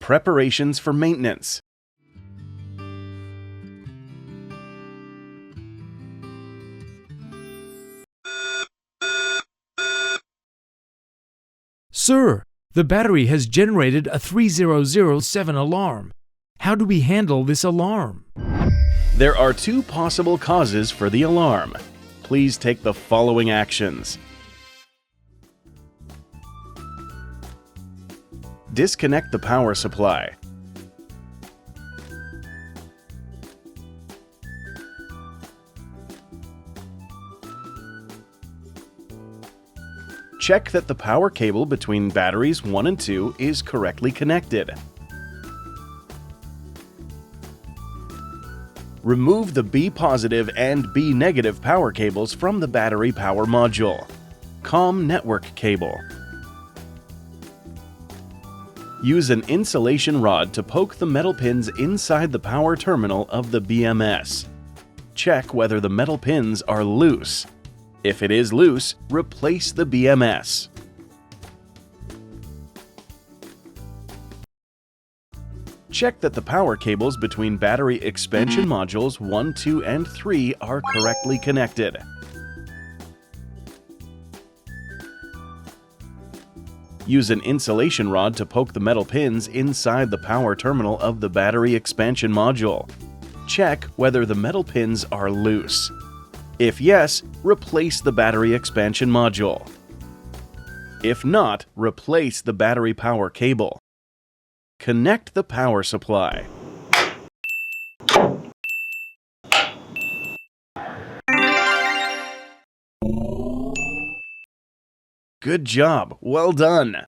Preparations for maintenance. Sir, the battery has generated a 3007 alarm. How do we handle this alarm? There are two possible causes for the alarm. Please take the following actions. Disconnect the power supply. Check that the power cable between batteries 1 and 2 is correctly connected. Remove the B positive and B negative power cables from the battery power module. COM network cable. Use an insulation rod to poke the metal pins inside the power terminal of the BMS. Check whether the metal pins are loose. If it is loose, replace the BMS. Check that the power cables between battery expansion modules 1, 2, and 3 are correctly connected. Use an insulation rod to poke the metal pins inside the power terminal of the battery expansion module. Check whether the metal pins are loose. If yes, replace the battery expansion module. If not, replace the battery power cable. Connect the power supply. Good job! Well done!